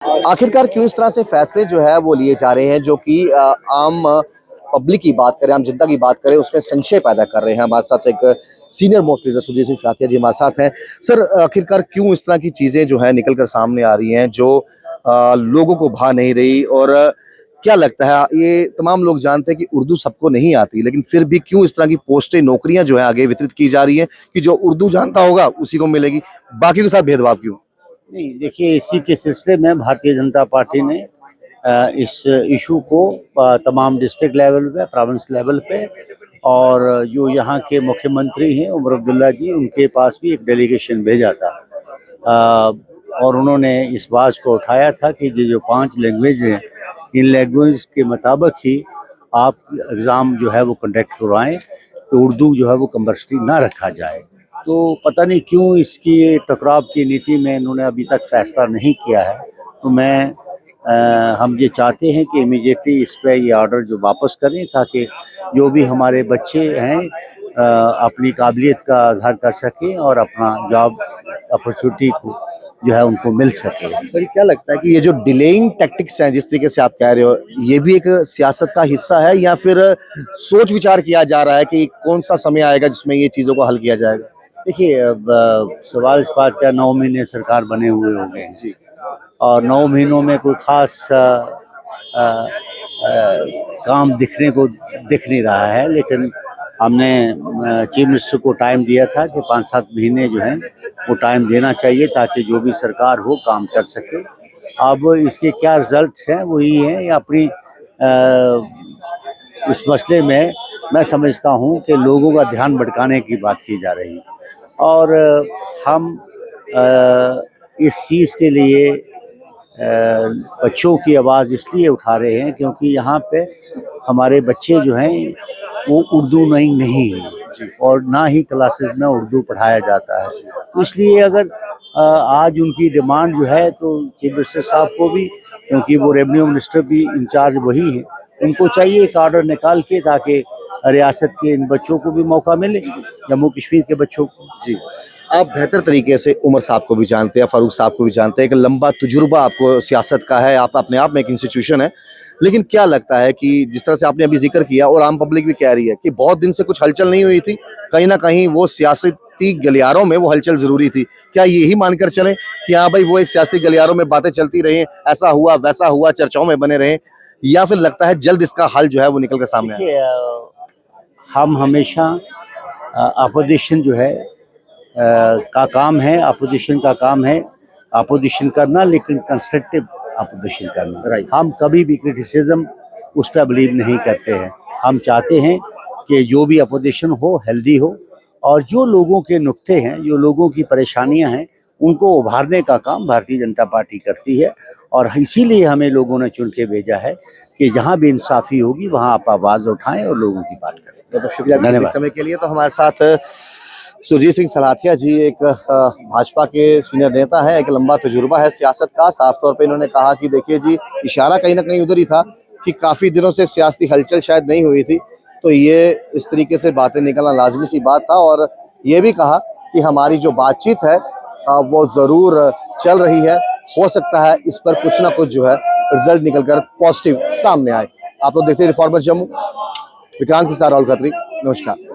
आखिरकार क्यों इस तरह से फैसले जो है वो लिए जा रहे हैं जो कि आम पब्लिक की बात करें, आम जनता की बात करें, उसमें संशय पैदा कर रहे हैं। हमारे साथ एक senior most leader Surjeet Singh Salathia ji हमारे साथ हैं। सर, आखिरकार क्यों इस तरह की चीज़ें जो है निकल कर सामने आ रही हैं जो लोगों को भा नहीं रही? और क्या लगता है, ये तमाम लोग जानते हैं कि उर्दू सबको नहीं आती, लेकिन फिर भी क्यों इस तरह की पोस्टें, नौकरियाँ जो है आगे वितरित की जा रही हैं कि जो उर्दू जानता होगा उसी को मिलेगी, बाकी के साथ भेदभाव क्यों? नहीं, देखिए, इसी के सिलसिले में भारतीय जनता पार्टी ने इस इशू को तमाम डिस्ट्रिक्ट लेवल पे, प्रोविंस लेवल पे और जो यहाँ के मुख्यमंत्री हैं उमर अब्दुल्ला जी, उनके पास भी एक डेलीगेशन भेजा था। और उन्होंने इस बात को उठाया था कि ये जो 5 लैंग्वेज हैं, इन लैंग्वेज के मुताबिक ही आप एग्ज़ाम जो है वो कंडक्ट करवाएं, तो उर्दू जो है वो कंपल्सरी ना रखा जाए। तो पता नहीं क्यों इसकी टकराव की नीति में इन्होंने अभी तक फैसला नहीं किया है। तो हम ये चाहते हैं कि इमीडिएटली इस पे ये ऑर्डर जो वापस करें, ताकि जो भी हमारे बच्चे हैं अपनी काबिलियत का इज़हार कर सकें और अपना जॉब अपॉर्चुनिटी को जो है उनको मिल सके। सर, क्या लगता है कि ये जो डिलेइंग टैक्टिक्स हैं, जिस तरीके से आप कह रहे हो, ये भी एक सियासत का हिस्सा है या फिर सोच विचार किया जा रहा है कि कौन सा समय आएगा जिसमें ये चीज़ों को हल किया जाएगा? देखिए, अब सवाल इस बात का, 9 महीने सरकार बने हुए हो गए हैं जी। और 9 महीनों में कोई खास काम दिख नहीं रहा है। लेकिन हमने चीफ मिनिस्टर को टाइम दिया था कि 5-7 महीने जो हैं वो टाइम देना चाहिए, ताकि जो भी सरकार हो काम कर सके। अब इसके क्या रिजल्ट्स हैं वो ये हैं, अपनी इस मसले में मैं समझता हूँ कि लोगों का ध्यान भटकाने की बात की जा रही है। और हम इस चीज़ के लिए बच्चों की आवाज़ इसलिए उठा रहे हैं क्योंकि यहाँ पे हमारे बच्चे जो हैं वो उर्दू नहीं है और ना ही क्लासेस में उर्दू पढ़ाया जाता है। तो इसलिए अगर आज उनकी डिमांड जो है, तो चीफ मिनिस्टर साहब को भी, क्योंकि वो रेवेन्यू मिनिस्टर भी इंचार्ज वही हैं, उनको चाहिए एक ऑर्डर निकाल के, ताकि रियासत के इन बच्चों को भी मौका मिले, जम्मू कश्मीर के बच्चों को। जी। आप बेहतर तरीके से उमर साहब को भी जानते हैं, फारूक साहब को भी जानते हैं, एक लंबा तजुर्बा आपको सियासत का है, आप अपने आप में एक इंस्टीट्यूशन है। लेकिन क्या लगता है कि जिस तरह से आपने अभी ज़िक्र किया और आम पब्लिक भी कह रही है कि बहुत दिन से कुछ हलचल नहीं हुई थी, कहीं न कहीं वो सियासती गलियारों में वो हलचल ज़रूरी थी। क्या यही मानकर चलें कि हाँ भाई, वो एक सियासती गलियारों में बातें चलती रहें, ऐसा हुआ, वैसा हुआ, चर्चाओं में बने रहें, या फिर लगता है जल्द इसका हल जो है वो निकल कर सामने आए? देखिए, हम हमेशा अपोजिशन जो है का काम है, अपोजिशन का काम है अपोजिशन करना, लेकिन कंस्ट्रक्टिव अपोजिशन करना। राइट। हम कभी भी क्रिटिसिज्म उस पर बिलीव नहीं करते हैं। हम चाहते हैं कि जो भी अपोजिशन हो हेल्दी हो, और जो लोगों के नुक्ते हैं, जो लोगों की परेशानियां हैं, उनको उभारने का काम भारतीय जनता पार्टी करती है। और इसीलिए हमें लोगों ने चुन के भेजा है कि जहाँ भी इंसाफी होगी वहाँ आप आवाज़ उठाएं और लोगों की बात करें। बहुत बहुत शुक्रिया धन्यवाद। समय के लिए। तो हमारे साथ सुरजीत सिंह सलाथिया जी, एक भाजपा के सीनियर नेता है, एक लंबा तजुर्बा है सियासत का। साफ तौर पे इन्होंने कहा कि देखिए जी, इशारा कहीं ना कहीं उधर ही था कि काफ़ी दिनों से सियासी हलचल शायद नहीं हुई थी, तो ये इस तरीके से बातें निकलना लाजमी सी बात था। और ये भी कहा कि हमारी जो बातचीत है वो ज़रूर चल रही है, हो सकता है इस पर कुछ ना कुछ जो है रिजल्ट निकल कर पॉजिटिव सामने आए। आप लोग देखते हैं रिफॉर्मर जम्मू। विक्रांत के साथ राहुल खत्री, नमस्कार।